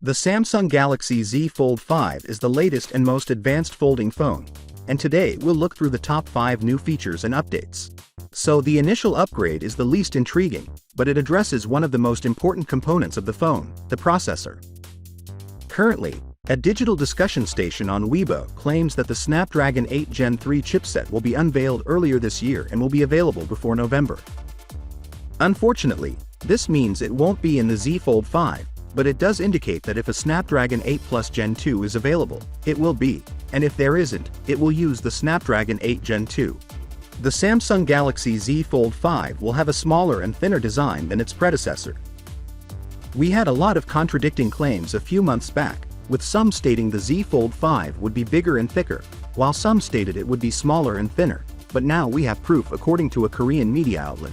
The Samsung Galaxy Z Fold 5 is the latest and most advanced folding phone, and today we'll look through the top 5 new features and updates. So the initial upgrade is the least intriguing, but it addresses one of the most important components of the phone, the processor. Currently, a digital discussion station on Weibo claims that the Snapdragon 8 Gen 3 chipset will be unveiled earlier this year and will be available before November. Unfortunately, this means it won't be in the Z Fold 5, but it does indicate that if a Snapdragon 8 Plus Gen 2 is available, it will be, and if there isn't, it will use the Snapdragon 8 Gen 2. The Samsung Galaxy Z Fold 5 will have a smaller and thinner design than its predecessor. We had a lot of contradicting claims a few months back, with some stating the Z Fold 5 would be bigger and thicker, while some stated it would be smaller and thinner, but now we have proof according to a Korean media outlet.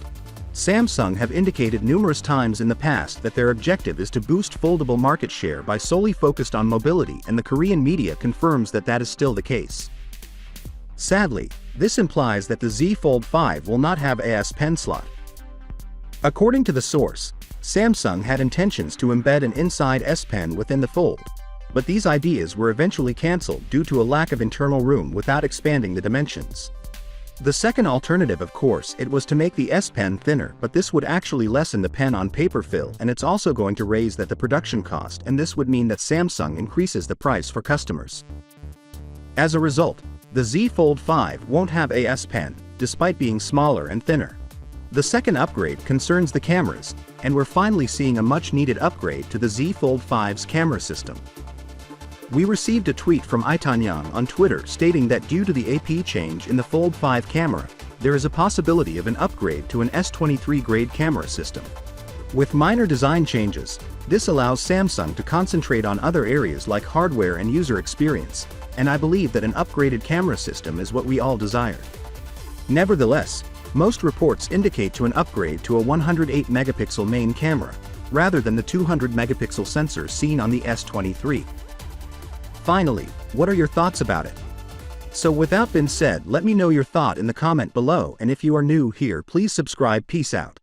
Samsung have indicated numerous times in the past that their objective is to boost foldable market share by solely focused on mobility, and the Korean media confirms that that is still the case. Sadly, this implies that the Z Fold 5 will not have a S Pen slot. According to the source, Samsung had intentions to embed an inside S Pen within the Fold, but these ideas were eventually cancelled due to a lack of internal room without expanding the dimensions. The second alternative, of course, it was to make the S Pen thinner, but this would actually lessen the pen on paper fill, and it's also going to raise the production cost, and this would mean that Samsung increases the price for customers. As a result, the Z Fold 5 won't have a S Pen, despite being smaller and thinner. The second upgrade concerns the cameras, and we're finally seeing a much-needed upgrade to the Z Fold 5's camera system. We received a tweet from Itanyang on Twitter stating that due to the AP change in the Fold 5 camera, there is a possibility of an upgrade to an S23 grade camera system. With minor design changes, this allows Samsung to concentrate on other areas like hardware and user experience, and I believe that an upgraded camera system is what we all desire. Nevertheless, most reports indicate to an upgrade to a 108 megapixel main camera, rather than the 200 megapixel sensor seen on the S23. Finally, what are your thoughts about it? So with that being said, let me know your thought in the comment below, and if you are new here, please subscribe. Peace out.